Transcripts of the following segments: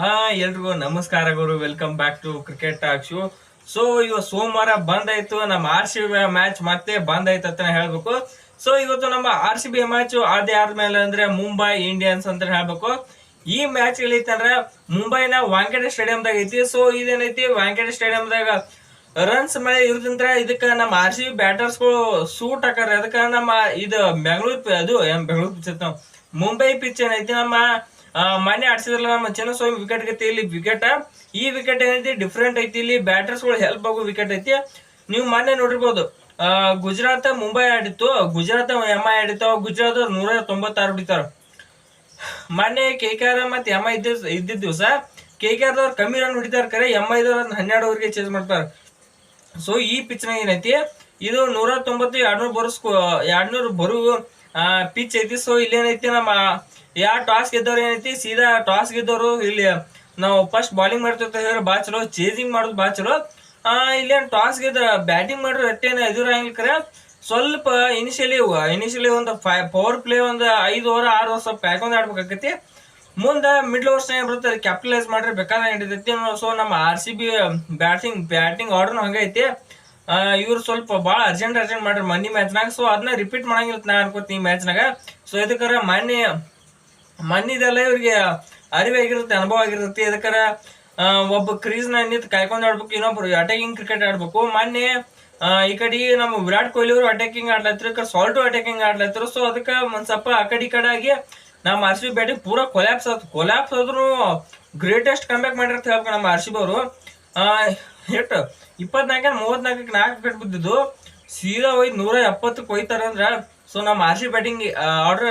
ಹಾ ಎಲ್ರಿಗೂ ನಮಸ್ಕಾರ ಗುರು, welcome back to cricket talk show. So ಇವತ್ತು ಸೋಮವಾರ ಬಂದಾಯ್ತು, ನಮ್ಮ ಆರ್ ಸಿ ಬಿ ಮ್ಯಾಚ್ ಮತ್ತೆ ಬಂದಾಯ್ತು ಅಂತ ಹೇಳ್ಬೇಕು. ಸೊ ಇವತ್ತು ನಮ್ಮ ಆರ್ ಸಿ ಬಿ ಮ್ಯಾಚ್ ಅದೇ ಆದ್ಮೇಲೆ ಅಂದ್ರೆ ಮುಂಬೈ ಇಂಡಿಯನ್ಸ್ ಅಂತ ಹೇಳ್ಬೇಕು. ಈ ಮ್ಯಾಚ್ ಏನೈತಂದ್ರ ಮುಂಬೈನ ವಾಂಖೇಡೆ ಸ್ಟೇಡಿಯಂದಾಗ ಐತಿ. ಸೊ ಇದೇನೈತಿ ವಾಂಖೇಡೆ ಸ್ಟೇಡಿಯಂದಾಗ ರನ್ಸ್ ಮಳೆ ಇರೋದ್ರಿಂದ ಇದಕ್ಕ ನಮ್ಮ ಆರ್ ಸಿ ಬಿ ಬ್ಯಾಟರ್ಸ್ಗಳು ಸೂಟ್ ಹಾಕಾರ. ಅದಕ್ಕ ನಮ್ಮ ಇದು ಬೆಂಗಳೂರು ಅದು ಬೆಂಗಳೂರು ಪಿಚ್ ಮುಂಬೈ ಪಿಚ್ ಏನೈತಿ ನಮ್ಮ ಮೊನ್ನೆ ಆಡ್ಸಿದ್ರಲ್ಲ ನಮ್ಮ ಚಿನ್ನಸ್ವಾಮಿ ವಿಕೆಟ್ ಗತಿ ಇಲ್ಲಿ ವಿಕೆಟ್. ಈ ವಿಕೆಟ್ ಏನೈತಿ ಡಿಫ್ರೆಂಟ್ ಐತಿ, ಇಲ್ಲಿ ಬ್ಯಾಟರ್ಸ್ ಗಳು ಹೆಲ್ಪ್ ಆಗೋ ವಿಕೆಟ್ ಐತಿ. ನೀವು ಮೊನ್ನೆ ನೋಡಿರ್ಬೋದು, ಗುಜರಾತ್ ಮುಂಬೈ ಆಡಿತ್ತು, ಗುಜರಾತ್ ಎಂಐ ಆಡಿತ್ತು. ಗುಜರಾತ್ 196 ಹೊಡಿತಾರ. ಮೊನ್ನೆ ಕೆ ಕೆ ಆರ್ ಮತ್ತೆ ಎಂಐ ಇದ್ದಿದ್ದ ದಿವಸ ಕೆ ಕೆ ಆರ್ ದವ್ರು ಕಮ್ಮಿ ರನ್ ಹೊಡಿತಾರ, ಕರೆ ಎಂಐ ದವ್ರ 12 ಓವರ್ಗೆ ಚೇಂಜ್ ಮಾಡ್ತಾರ. ಸೊ ಈ ಪಿಚ್ ನಾಗ ಏನೈತಿ, ಇದು 190 200 ಬರು ಪಿಚ್ ಐತಿ. ಸೊ ಇಲ್ಲಿ ಏನೈತಿ, ನಮ್ಮ ಟಾಸ್ ಗೆದ್ದವ್ರು ಏನೈತಿ, ಸೀದಾ ಟಾಸ್ ಗೆದ್ದವರು ಇಲ್ಲಿ ನಾವು ಫಸ್ಟ್ ಬಾಲಿಂಗ್ ಮಾಡ್ತಿರ್ತೀವಿ, ಬಾ ಚಲೋ ಚೇಸಿಂಗ್ ಮಾಡೋದು ಬಾ ಚಲೋ. ಇಲ್ಲೇನು ಟಾಸ್ ಗೆದ್ದ ಬ್ಯಾಟಿಂಗ್ ಮಾಡ್ರೆ ಅಟ್ಟೇನ ಎದುರಾಗಿಲ್ಕರ ಸ್ವಲ್ಪ ಇನಿಷಿಯಲಿ ಒಂದು ಪವರ್ ಪ್ಲೇ ಒಂದು 5 ಓವರ್ 6 ಓವರ್ ಸ್ವಲ್ಪ ಪ್ಯಾಕೊಂಡ್ ಆಡ್ಬೇಕಾಕತಿ. ಮುಂದ ಮಿಡ್ಲ್ ಓವರ್ಸ್ ಬರುತ್ತೆ, ಕ್ಯಾಪಿಟಲೈಸ್ ಮಾಡ್ರೆ ಬೇಕಾದ್ರೆ ಹಿಡಿತೈತಿ. ಸೊ ನಮ್ಮ R C B batting order ಹಂಗೈತಿ. ಇವ್ರು ಸ್ವಲ್ಪ ಭಾಳ ಅರ್ಜೆಂಟ್ ಮಾಡ್ರಿ ಮನಿ ಮ್ಯಾಚ್ನಾಗ. ಸೊ ಅದನ್ನ ರಿಪೀಟ್ ಮಾಡಂಗಿಲ್ಲ ನಾ ಅನ್ಕೋತೀನಿ ಈ ಮ್ಯಾಚ್ನಾಗ. ಸೊ ಇದಕ್ಕಾರ ಮನ್ನಿದೆಲ್ಲ ಇವ್ರಿಗೆ ಅರಿವು ಆಗಿರುತ್ತೆ, ಅನುಭವ ಆಗಿರುತ್ತೆ. ಇದಕ್ಕಾರ ಒಬ್ಬ ಕ್ರೀಸ್ ನ ನಿಂತು ಕಾಯ್ಕೊಂಡು ಆಡ್ಬೇಕು, ಇನ್ನೊಬ್ರು ಅಟ್ಯಾಕಿಂಗ್ ಕ್ರಿಕೆಟ್ ಆಡ್ಬೇಕು. ಮೊನ್ನೆ ಈ ಕಡೆ ನಮ್ಮ ವಿರಾಟ್ ಕೊಹ್ಲಿ ಅವರು ಅಟ್ಯಾಕಿಂಗ್ ಆಡ್ಲತ್ರು, ಈ ಕಡೆ ಸಾಲ್ಟು ಅಟ್ಯಾಕಿಂಗ್ ಆಡ್ಲತ್ರು. ಸೊ ಅದಕ್ಕೆ ಒಂದ್ ಸ್ವಲ್ಪ ಆ ಕಡೆ ಆಗಿ ನಮ್ಮ ಆರ್ ಸಿ ಬಿ ಬ್ಯಾಟಿಂಗ್ ಪೂರಾ ಕೊಲ್ಯಾಪ್ಸ್ ಆದ್ರೂ ಗ್ರೇಟೆಸ್ಟ್ ಕಂಬ್ಯಾಕ್ ಮಾಡಿರ್ತ ಹೇಳ್ಬೇಕು ನಮ್ಮ ಆರ್ ಸಿ ಬಿ ಅವರು. ಎಷ್ಟು 24 4 ವಿಕೆಟ್ ಬಿದ್ದಿದ್ದು, ಸೀದಾ ಹೋಯ್ತು 170 ಕೊಯ್ತಾರ ಅಂದ್ರ. ಸೊ ನಮ್ಮ ಆರ್ ಸಿ ಬ್ಯಾಟಿಂಗ್ ಆರ್ಡರ್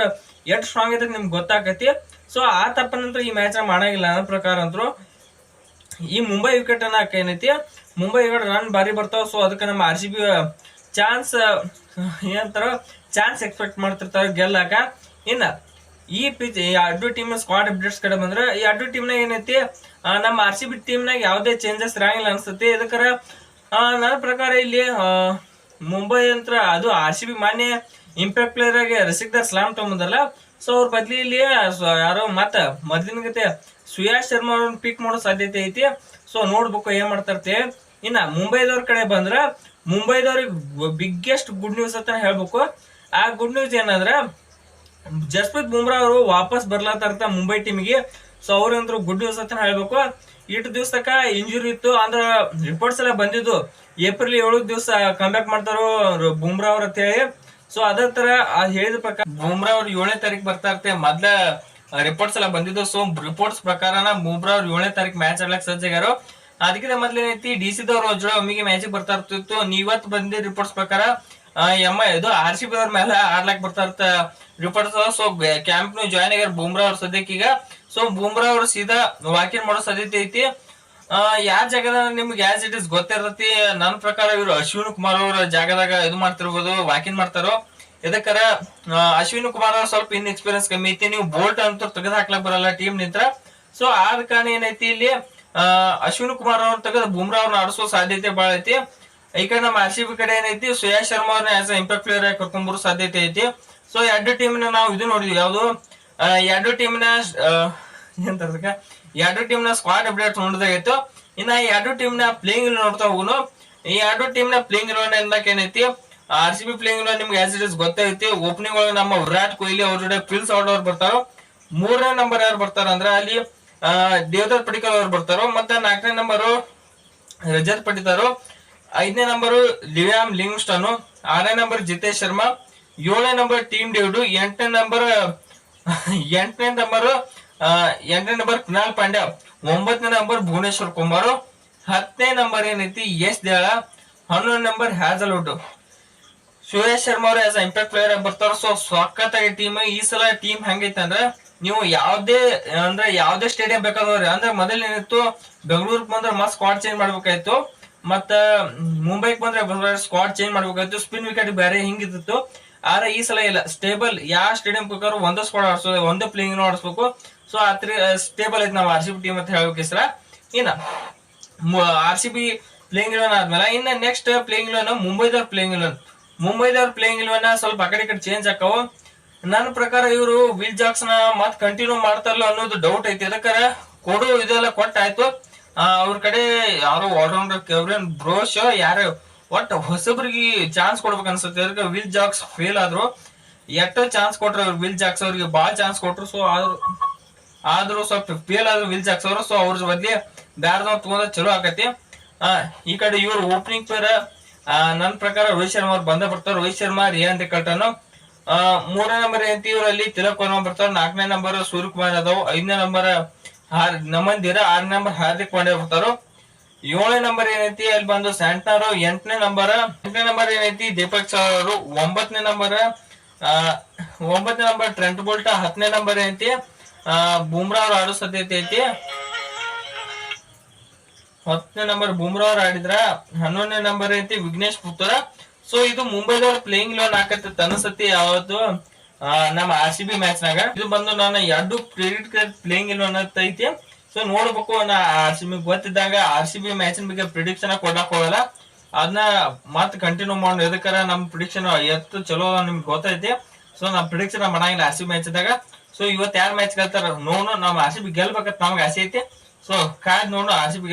ಎಷ್ಟು ಸ್ಟ್ರಾಂಗ್ ಐತೆ ನಿಮ್ಗೆ ಗೊತ್ತಾಗತಿ. ಸೊ ಆ ತಪ್ಪನಂತರ ಈ ಮ್ಯಾಚ್ ಮಾಡಂಗಿಲ್ಲ ನನ್ನ ಪ್ರಕಾರ ಅಂತರು. ಈ ಮುಂಬೈ ವಿಕೆಟ್ ಅನ್ನಕ ಏನೈತಿ, ಮುಂಬೈ ವಿಕೆಟ್ ರನ್ ಬಾರಿ ಬರ್ತಾವ. ಸೊ ಅದಕ್ಕೆ ನಮ್ಮ ಆರ್ ಸಿ ಬಿ ಚಾನ್ಸ್ ಏನಂತಾರ, ಚಾನ್ಸ್ ಎಕ್ಸ್ಪೆಕ್ಟ್ ಮಾಡ್ತಿರ್ತಾರ ಗೆಲ್ಲಾಕ. ಇನ್ನ ಈ ಪಿಚ್ ಎರಡು ಟೀಮ್ ಸ್ಕ್ವಾಡ್ ಅಪ್ಡೇಟ್ಸ್ ಕಡೆ ಬಂದ್ರೆ, ಈ ಎರಡು ಟೀಮ್ನಾಗ ಏನೈತಿ, ನಮ್ಮ ಆರ್ ಸಿ ಬಿ ಟೀಮ್ನಾಗ ಯಾವುದೇ ಚೇಂಜಸ್ ಇರಂಗಿಲ್ಲ ಅನ್ಸ್ತತಿ. ಇದಕ್ಕರ ನನ್ನ ಪ್ರಕಾರ ಇಲ್ಲಿ ಮುಂಬೈ ಅಂತ ಅದು ಆರ್ ಸಿ ಬಿ ಮಾನ್ಯ ಇಂಪ್ಯಾಕ್ಟ್ ಪ್ಲೇಯರ್ ಆಗಿ ರಸಿಕ್ದಾರ್ ಸ್ಲಾಮ್ ತಗೊಂಬಂದಲ್ಲ. ಸೊ ಅವ್ರ ಬದ್ಲಿ ಇಲ್ಲಿ ಯಾರೋ ಮತ್ತ ಮೊದ್ಲಿನ ಗತೆ ಸುಯಾಶ್ ಶರ್ಮಾ ಅವ್ರನ್ನ ಪಿಕ್ ಮಾಡೋ ಸಾಧ್ಯತೆ ಐತಿ. ಸೊ ನೋಡ್ಬೇಕು ಏನ್ ಮಾಡ್ತಾರತೆ. ಇನ್ನ ಮುಂಬೈದವ್ರ ಕಡೆ ಬಂದ್ರ, ಮುಂಬೈದವ್ರಿಗೆ ಬಿಗ್ಗೆಸ್ಟ್ ಗುಡ್ ನ್ಯೂಸ್ ಅಂತ ಹೇಳ್ಬೇಕು. ಆ ಗುಡ್ ನ್ಯೂಸ್ ಏನಂದ್ರ, ಜಸ್ಪ್ರೀತ್ ಬುಮ್ರಾ ಅವರು ವಾಪಸ್ ಬರ್ಲಾತಾರ ಮುಂಬೈ ಟೀಮಿಗೆ. ಸೊ ಅವ್ರಂದ್ರು ಗುಡ್ ನ್ಯೂಸ್ ಅಂತ ಹೇಳ್ಬೇಕು. ಇಷ್ಟು ದಿವಸ ತಕ ಇಂಜುರಿ ಇತ್ತು ಅಂದ್ರ ರಿಪೋರ್ಟ್ಸ್ ಎಲ್ಲ ಬಂದಿದ್ದು, ಏಪ್ರಿಲ್ 7 ದಿವಸ ಕಂಬ್ಯಾಕ್ ಮಾಡ್ತಾರೋ ಬುಮ್ರಾ ಅವ್ರ ಅಂತ ಹೇಳಿ. ಸೊ ಅದೇ ತರ ಹೇಳಿದ ಪ್ರಕಾರ ಬುಮ್ರಾ ಅವ್ರು 7ನೇ ತಾರೀಕು ಬರ್ತಾ ಇರ್ತೆ ಮೊದ್ಲ ರಿಪೋರ್ಟ್ಸ್ ಎಲ್ಲ ಬಂದಿದ್ದು. ಸೊ ರಿಪೋರ್ಟ್ಸ್ ಪ್ರಕಾರನ ಬುಮ್ರಾ ಅವ್ರು 7ನೇ ತಾರೀಕು ಮ್ಯಾಚ್ ಆಡ್ಲಕ್ ಸಜ್ಜಾಗ್ಯಾರೋ. ಅದಕ್ಕಿಂತ ಮೊದ್ಲು ಏನೈತಿ, ಡಿ ಸಿ ದವ್ರ ಜೋಳ ಒಮ್ಮಿಗೆ ಮ್ಯಾಚಿಗೆ ಬರ್ತಾ ಇರ್ತಿತ್ತು. ನೀವತ್ತು ಬಂದಿದ್ದ ರಿಪೋರ್ಟ್ಸ್ ಪ್ರಕಾರ ಇದು ಆರ್ ಸಿ ಬಿ ಅವ್ರ ಮೇಲೆ ಆಡ್ಲಾಕ್ ಬರ್ತಾ ಇರ್ತ ರಿಪೋರ್ಟ್ಸ್. ಸೊ ಕ್ಯಾಂಪ್ ನು ಜಾಯ್ನ್ ಆಗ್ಯಾರ ಬುಮ್ರಾ ಅವ್ರ ಸದ್ಯಕ್ಕೀಗ. ಸೊ ಬುಮ್ರಾ ಅವರು ಸೀದಾ ವಾಕಿಂಗ್ ಮಾಡೋ ಸಾಧ್ಯತೆ ಐತಿ. ಯಾರ ಜಾಗದಾಗ ನಿಮ್ಗೆ ಆಸ್ ಇಟ್ ಇಸ್ ಗೊತ್ತಿರ್ತತಿ. ನನ್ನ ಪ್ರಕಾರ ಇವರು ಅಶ್ವಿನ್ ಕುಮಾರ್ ಅವ್ರ ಜಾಗದಾಗ ಇದು ಮಾಡ್ತಿರ್ಬೋದು, ವಾಕಿಂಗ್ ಮಾಡ್ತಾರೋ. ಇದಕ್ಕರ ಅಶ್ವಿನ್ ಕುಮಾರ್ ಅವ್ರ ಸ್ವಲ್ಪ ಇನ್ ಎಕ್ಸ್ಪೀರಿಯನ್ಸ್ ಕಮ್ಮಿ ಐತಿ. ನೀವು ಬೋಲ್ಟ್ ಅಂತ ತೆಗೆದು ಹಾಕ್ಲಕ್ ಬರಲ್ಲ ಟೀಮ್ ನಿಂತ್ರ. ಸೊ ಆದ ಕಾರಣ ಏನೈತಿ, ಇಲ್ಲಿ ಅಶ್ವಿನ್ ಕುಮಾರ್ ಅವ್ರ ತೆಗೆದು ಬುಮ್ರಾ ಅವ್ರನ್ನ ಆಡಿಸೋ ಸಾಧ್ಯತೆ ಬಾಳ ಐತಿ. ಈ ಕಡೆ ನಮ್ಮ ಆರ್ ಸಿ ಬಿ ಕಡೆ ಏನೈತಿ, ಸುಯಾಶ್ ಶರ್ಮಾ ಅವ್ರನ್ನ ಆಸ್ ಅ ಇಂಪ್ಯಾಕ್ಟ್ ಪ್ಲೇಯರ್ ಆಗಿ ಕರ್ಕೊಂಡ್ಬರೋ ಸಾಧ್ಯತೆ ಐತಿ. ಸೊ ಎರಡು ಟೀಮ್ನ ನಾವು ಇದು ನೋಡಿದ್ವಿ, ಯಾವ್ದು ಎರಡು ಟೀಮ್ನ ಸ್ಕ್ವಾಡ್ ಅಪ್ಡೇಟ್ ನೋಡಿದಾಗಿತ್ತು. ಇನ್ನ ಈ ಎರಡು ಟೀಮ್ನ ಪ್ಲೇಯಿಂಗ್ ನೋಡ್ತಾ ಹೋಗುನು. ಈ ಎರಡು ಟೀಮ್ನ ಪ್ಲೇಯಿಂಗ್ ಎಂದಕ್ಕೆ ಏನೈತಿ, ಆರ್ ಸಿ ಬಿ ಪ್ಲೇಯಿಂಗ್ ನಿಮ್ಗೆ ಆಸ್ ಇಟ್ ಇಸ್ ಗೊತ್ತೈತಿ. ಓಪನಿಂಗ್ ಒಳಗೆ ನಮ್ಮ ವಿರಾಟ್ ಕೊಹ್ಲಿ ಅವ್ರ ಜೊತೆ ಪ್ರಿನ್ಸ್ ಔಟ್ ಅವ್ರು ಬರ್ತಾರೋ. 3ನೇ ನಂಬರ್ ಯಾರು ಬರ್ತಾರ ಅಂದ್ರೆ ಅಲ್ಲಿ ದೇವದತ್ ಪಡಿಕಲ್ ಅವ್ರು ಬರ್ತಾರೋ. ಮತ್ತೆ 4ನೇ ನಂಬರು ರಜತ್ ಪಡಿತಾರೋ. 5ನೇ ನಂಬರು ಲಿಯಾಮ್ ಲಿಂಗ್ಸ್ಟನ್. 6ನೇ ನಂಬರ್ ಜಿತೇಶ್ ಶರ್ಮಾ. 7ನೇ ನಂಬರ್ ಟೀಮ್ ಡೇವಿಡ್. 8ನೇ ನಂಬರ್ ಕೃಣಾಲ್ ಪಾಂಡ್ಯ. 9ನೇ ನಂಬರ್ ಭುವನೇಶ್ವರ್ ಕುಮಾರ್. 10ನೇ ನಂಬರ್ ಏನೈತಿ ಯಶ್ ದಯಾಳ. 11ನೇ ನಂಬರ್ ಹ್ಯಾಸಲ್ವುಡ್. ಸುರೇಶ್ ಶರ್ಮಾ ಅವ್ರ ಆಸ್ ಇಂಪ್ಯಾಕ್ಟ್ ಪ್ಲೇಯರ್ ಆಗಿ ಬರ್ತಾರ. ಸೊ ಸಖತ್ತಾಗಿ ಟೀಮ್. ಈ ಸಲ ಟೀಮ್ ಹೆಂಗೈತೆ ಅಂದ್ರೆ, ನೀವು ಯಾವ್ದೇ ಸ್ಟೇಡಿಯಂ ಬೇಕಾದವ್ರಿ ಅಂದ್ರೆ ಮೊದಲ ಏನಿತ್ತು, ಬೆಂಗಳೂರಿಗೆ ಬಂದ್ರೆ ಮತ್ ಸ್ಕ್ವಾಡ್ ಚೇಂಜ್ ಮಾಡ್ಬೇಕಾಯ್ತು, ಮತ್ತ ಮುಂಬೈಗೆ ಬಂದ್ರೆ ಸ್ಕ್ವಾಡ್ ಚೇಂಜ್ ಮಾಡ್ಬೇಕಾಯ್ತು, ಸ್ಪಿನ್ ವಿಕೆಟ್ ಬೇರೆ ಹಿಂಗಿತ್ತು. ಆದ್ರೆ ಈ ಸಲ ಇಲ್ಲ, ಸ್ಟೇಬಲ್. ಯಾವ ಸ್ಟೇಡಿಯಂ ಬೇಕಾದ್ರೂ ಒಂದೇ ಸ್ಕ್ವಾಡ್ ಆಡ್ಸೋದು, ಒಂದೇ ಪ್ಲೇಯಿಂಗ್ ಆಡಿಸ್ಬೇಕು. ಸೊ ಸ್ಟೇಬಲ್ ಐತಿ ನಾವು ಆರ್ ಸಿ ಬಿ ಟೀಮ್ ಅಂತ ಹೇಳಬೇಕು ಈ ಸಲ. ಇನ್ನ R C B playing eleven ಆದ್ಮೇಲೆ ಇನ್ನ ನೆಕ್ಸ್ಟ್ ಪ್ಲೇಯಿಂಗ್ ಇಲೆವನ್ ಮುಂಬೈದವ್ರ ಪ್ಲೇಯಿಂಗ್ ಇಲೆವನ್ ಸ್ವಲ್ಪ ಆ ಕಡೆ ಚೇಂಜ್ ಆಕಾವು. ನನ್ನ ಪ್ರಕಾರ ಇವರು ವಿಲ್ ಜಾಕ್ಸ್ ನ ಮತ್ ಕಂಟಿನ್ಯೂ ಮಾಡ್ತಾರಲ್ಲ ಅನ್ನೋದು ಡೌಟ್ ಐತಿ. ಅದಕ್ಕೆ ಕೊಡು ಇದೆಲ್ಲ ಕೊಟ್ಟಾಯ್ತು. ಅವ್ರ ಕಡೆ ಯಾರು ಆಲ್ರೌಂಡರ್ ಕೆವ್ರಿನ್ ಬ್ರೋಶ್ ಯಾರು ಒಟ್ಟು ಹೊಸಬ್ರಿಗೆ ಚಾನ್ಸ್ ಕೊಡ್ಬೇಕು ಅನ್ಸುತ್ತೆ. ಅದಕ್ಕೆ ವಿಲ್ ಜಾಕ್ಸ್ ಫೇಲ್ ಆದ್ರು. ಎಷ್ಟೋ ಚಾನ್ಸ್ ಕೊಟ್ರು ಅವ್ರು ವಿಲ್ ಜಾಕ್ಸ್ ಅವ್ರಿಗೆ ಬಾಳ ಚಾನ್ಸ್ ಕೊಟ್ರು. ಸೊ ಆದ್ರೂ ಸ್ವಲ್ಪ ಫೇಲ್ ಆದ್ರು ವಿಲ್ ಜಾಕ್ಸ್ ಅವರು. ಸೊ ಅವ್ರ ಬದ್ಲಿ ಬ್ಯಾರ್ದವ್ರು ತಗೊಂಡ್ರೆ ಚಲೋ ಆಕತಿ. ಈ ಕಡೆ ಇವ್ರು ಓಪನಿಂಗ್ ಪ್ಲೇಯರ್ ನನ್ನ ಪ್ರಕಾರ ರೋಹಿತ್ ಶರ್ಮಾ ಅವ್ರು ಬಂದ ಬರ್ತಾರೆ. Rohit Sharma, rayon Rickelton. 3ನೇ ನಂಬರ್ ಏನಂತ ಇವರಲ್ಲಿ ತಿಲಕ್ ವರ್ಮಾ ಬರ್ತಾರೆ. 4ನೇ ನಂಬರ್ ಸೂರ್ಯಕುಮಾರ್ ಯಾದವ್. 5ನೇ ನಂಬರ್ ನಮನ್ ದೀರ. 6ನೇ ನಂಬರ್ ಹಾರ್ದಿಕ್ ಪಾಂಡ್ಯ ಬರ್ತಾರೋ. 7ನೇ ನಂಬರ್ ಏನೈತಿ ಅಲ್ಲಿ ಬಂದು ಸ್ಯಾಂಟ್ನರ್. 8ನೇ ನಂಬರ್ ಏನೈತಿ ದೀಪಕ್ ಚಹರ್. 9ನೇ ನಂಬರ್ ಟ್ರೆಂಟ್ ಬೋಲ್ಟ್. 10ನೇ ನಂಬರ್ ಏನೈತಿ ಬುಮ್ರಾ ಅವ್ರು ಆಡೋ ಸಾಧ್ಯತೆ ಐತಿ. 10ನೇ ನಂಬರ್ ಬುಮ್ರಾ ಅವ್ರು ಆಡಿದ್ರ. 11ನೇ ನಂಬರ್ ಐತಿ ವಿಘ್ನೇಶ್ ಪುತ್ರ. ಸೊ ಇದು ಮುಂಬೈದವ್ರ ಪ್ಲೇಯಿಂಗ್ ಲೋನ್ ಹಾಕತ್ತ ಅನ್ಸತಿ ಯಾವತ್ತು ನಮ್ಮ RCB ಮ್ಯಾಚ್ ನಾಗ. ಇದು ಬಂದು ನಾನು 2 ಕ್ರೆಡಿಟ್ ಕಾರ್ಡ್ ಪ್ಲೇಯಿಂಗ್ ಲೋನ್ ಐತಿ. ಸೊ ನೋಡ್ಬೇಕು. ನಾ RCB ಗೊತ್ತಿದ್ದಾಗ RCB ಮ್ಯಾಚಿನ ಬಗ್ಗೆ ಪ್ರಿಡಿಕ್ಷನ್ ಕೊಡಕ್ ಹೋಗಲ್ಲ. ಅದನ್ನ ಮತ್ ಕಂಟಿನ್ಯೂ ಮಾಡೋಣ. ಎದಕ್ಕಾರ ನಮ್ ಪ್ರಿಡಿಕ್ಷನ್ ಎಷ್ಟು ಚಲೋ ನಿಮ್ಗೆ ಗೊತ್ತೈತಿ. ಸೊ ನಮ್ ಪ್ರಿಡಿಕ್ಷನ್ ಮಾಡಂಗಿಲ್ಲ RCB ಮ್ಯಾಚ್ ಇದ್ದಾಗ. ಸೊ ಇವತ್ತು ಯಾರು ಮ್ಯಾಚ್ ಗೆಲ್ತಾರ ನೋಡು. ನಮ್ಮ RCB ಗೆಲ್ಬೇಕಂತ ನಮ್ಗೆ ಆಸೆ ಐತಿ. ಸೊ ಕಾದ್ ನೋಡು RCB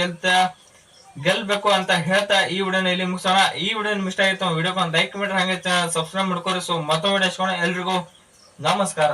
ಗೆಲ್ಬೇಕು ಅಂತ ಹೇಳ್ತಾ ಈ ವಿಡಿಯೋನ ಇಲ್ಲಿ ಮುಗಿಸೋಣ. ಈ ವಿಡಿಯೋ ನಿಮ್ಗೆ ಇಷ್ಟ ಆಯ್ತು ವಿಡಿಯೋಕ್ಕೆ ಒಂದು ಲೈಕ್ ಮಾಡಿ, ಹಂಗೆ ಸಬ್ಸ್ಕ್ರೈಬ್ ಮಾಡ್ಕೋರಿ. ಸೊ ಮತ್ತೊಂದು ವಿಡಿಯೋ ಎಲ್ರಿಗೂ ನಮಸ್ಕಾರ.